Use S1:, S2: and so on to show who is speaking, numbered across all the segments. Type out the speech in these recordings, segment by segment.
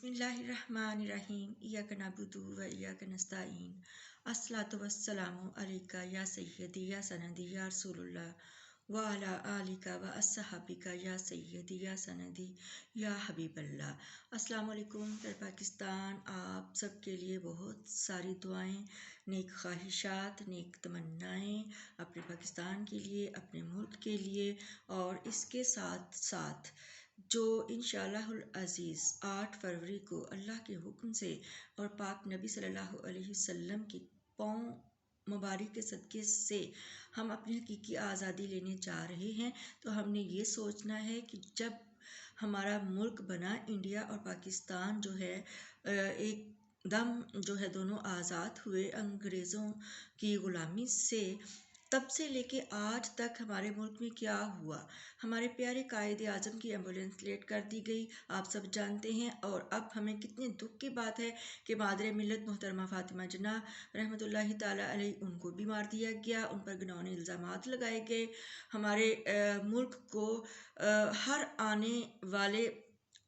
S1: बिस्मिल्लाहिर्रहमानिर्रहीम इय्याका नअबुदु व इय्याका नस्तईन अस्सलातु वस्सलामु अलैका या सय्यदी या सनदी या रसूलुल्लाह व अला आलिका व अस्सहाबिका या सय्यदी या सनदी या हबीबल्लाह। अस्सलामु अलैकुम पाकिस्तान। आप सबके लिए बहुत सारी दुआएं, नेक ख्वाहिशात, नेक तमन्नाएं अपने पाकिस्तान के लिए, अपने मुल्क के लिए, और इसके साथ साथ जो इंशाअल्लाहुल अज़ीज़ 8 फरवरी को अल्लाह के हुक्म से और पाक नबी सल्लल्लाहु अलैहि वसल्लम की पाँव मुबारक के सदक़े से हम अपनी हकीकी आज़ादी लेने जा रहे हैं। तो हमने ये सोचना है कि जब हमारा मुल्क बना, इंडिया और पाकिस्तान जो है एक दम जो है दोनों आज़ाद हुए अंग्रेज़ों की ग़ुलामी से, तब से लेके आज तक हमारे मुल्क में क्या हुआ। हमारे प्यारे कायदे आज़म की एम्बुलेंस लेट कर दी गई, आप सब जानते हैं। और अब हमें कितने दुख की बात है कि मादरे मिल्लत मोहतरमा फ़ातिमा जना रहमतुल्लाहि ताला अलैह, उनको भी मार दिया गया, उन पर घिनौने इल्ज़ामात लगाए गए। हमारे मुल्क को हर आने वाले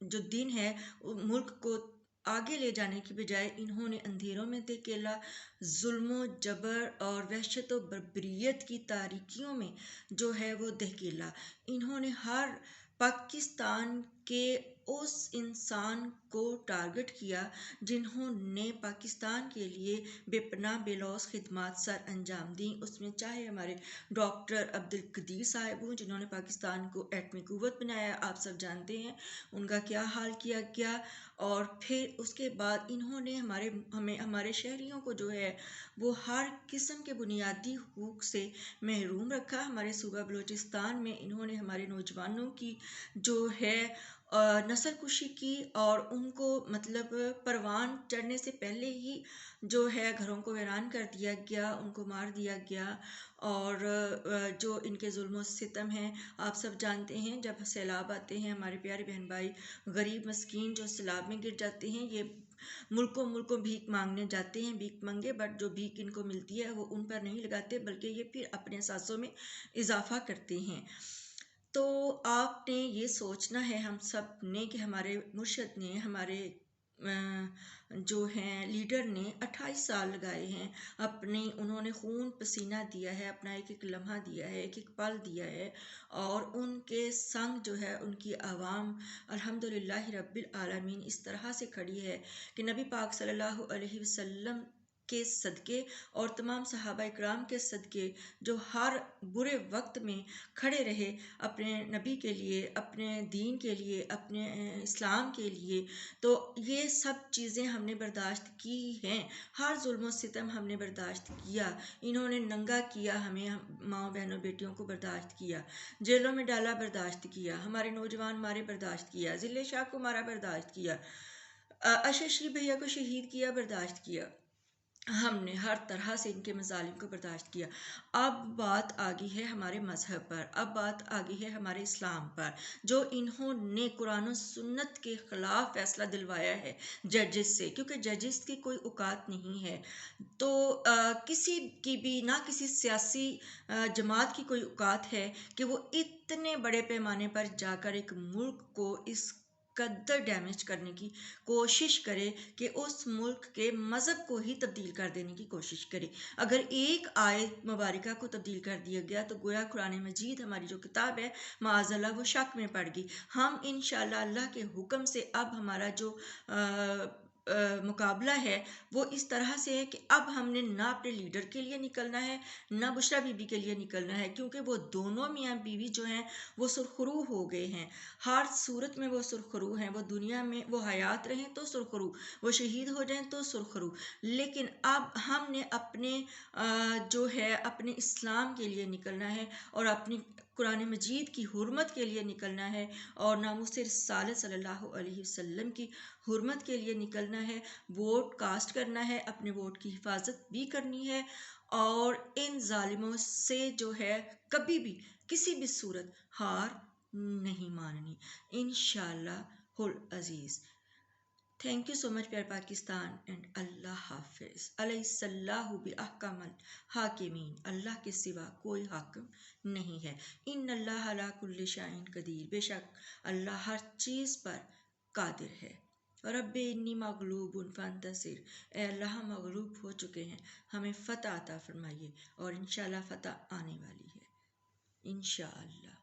S1: जो दिन है मुल्क को आगे ले जाने की बजाय इन्होंने अंधेरों में धकेला, जुल्म जबर और वहशत व बर्बरियत की तारीकियों में जो है वो धकेला। इन्होंने हर पाकिस्तान के उस इंसान को टारगेट किया जिन्होंने पाकिस्तान के लिए बेपनाह बेलौस खिदमात सर अंजाम दी। उसमें चाहे हमारे डॉक्टर अब्दुल कदीर साहब हों जिन्होंने पाकिस्तान को एटमी कुव्वत बनाया, आप सब जानते हैं उनका क्या हाल किया गया। और फिर उसके बाद इन्होंने हमारे शहरियों को जो है वो हर किस्म के बुनियादी हुकूक से महरूम रखा। हमारे सूबा बलूचिस्तान में इन्होंने हमारे नौजवानों की जो है नस्ल कुशी की और उनको मतलब परवान चढ़ने से पहले ही जो है घरों को वीरान कर दिया गया, उनको मार दिया गया। और जो इनके जुल्म सितम हैं आप सब जानते हैं। जब सैलाब आते हैं, हमारे प्यारे बहन भाई गरीब मस्कीन जो सैलाब में गिर जाते हैं, ये मुल्कों भीख मांगने जाते हैं, भीख मांगे, बट जो भीख इनको मिलती है वो उन पर नहीं लगाते बल्कि ये फिर अपने सांसों में इजाफा करते हैं। तो आपने ये सोचना है हम सब ने कि हमारे मुर्शद ने, हमारे जो हैं लीडर ने 28 साल लगाए हैं अपने, उन्होंने खून पसीना दिया है, अपना एक एक लम्हा दिया है, एक एक पल दिया है। और उनके संग जो है उनकी आवाम अल्हम्दुलिल्लाह रब्बिल आलमीन इस तरह से खड़ी है कि नबी पाक सल्लल्लाहु अलैहि वसल्लम के सदके और तमाम सहाबा इकराम के सदके जो हर बुरे वक्त में खड़े रहे अपने नबी के लिए, अपने दीन के लिए, अपने इस्लाम के लिए। तो ये सब चीज़ें हमने बर्दाश्त की हैं, हर जुल्म सितम हमने बर्दाश्त किया। इन्होंने नंगा किया हमें, माँ बहनों बेटियों को बर्दाश्त किया, जेलों में डाला बर्दाश्त किया, हमारे नौजवान मारे बर्दाश्त किया, जिले शाह को मारा बर्दाश्त किया, अशश्री भैया को शहीद किया बर्दाश्त किया। हमने हर तरह से इनके मजालिम को बर्दाश्त किया। अब बात आ गई है हमारे मजहब पर, अब बात आ गई है हमारे इस्लाम पर, जो इन्होंने कुरान और सुन्नत के खिलाफ फैसला दिलवाया है जजेस से, क्योंकि जजेस की कोई औकात नहीं है। तो किसी की भी ना किसी सियासी जमात की कोई औकात है कि वो इतने बड़े पैमाने पर जाकर एक मुल्क को इस कदर डैमेज करने की कोशिश करे कि उस मुल्क के मज़हब को ही तब्दील कर देने की कोशिश करे। अगर एक आयत मुबारका को तब्दील कर दिया गया तो गोया कुरान मजीद हमारी जो किताब है माअज़ल्लाह वो शक में पड़ गई। हम इंशाअल्लाह अल्लाह के हुक्म से अब हमारा जो मुकाबला है वो इस तरह से है कि अब हमने ना अपने लीडर के लिए निकलना है ना बुशरा बीबी के लिए निकलना है, क्योंकि वो दोनों मियाँ बीवी जो हैं वो सुरखरू हो गए हैं। हर सूरत में वो सुरखरू हैं, वो दुनिया में वो हयात रहें तो सुरखरू, वो शहीद हो जाएं तो सुरखरू। लेकिन अब हमने अपने जो है अपने इस्लाम के लिए निकलना है और अपनी कुरान मजीद की हुर्मत के लिए निकलना है और नामूस रिसालत सल्लल्लाहु अलैहि वसल्लम की हुर्मत के लिए निकलना है। वोट कास्ट करना है, अपने वोट की हिफाजत भी करनी है और इन जालिमों से जो है कभी भी किसी भी सूरत हार नहीं माननी इंशाअल्लाहुल अज़ीज़। थैंक यू सो मच प्यार पाकिस्तान एंड अल्लाह हाफिज़। अलैहिस्सलाहु बि अहकामिल हाकिमीन, अल्लाह के सिवा कोई हाकिम नहीं है। इन्नल्लाह अला कुल्लि शैइन कदीर, बेशक अल्लाह हर चीज़ पर कादिर है। رب انی مغلوب فانتصر، اے اللہ ہم مغلوب ہو چکے ہیں، ہمیں فتح عطا فرمائیے، اور انشاءاللہ فتح آنے والی ہے انشاءاللہ۔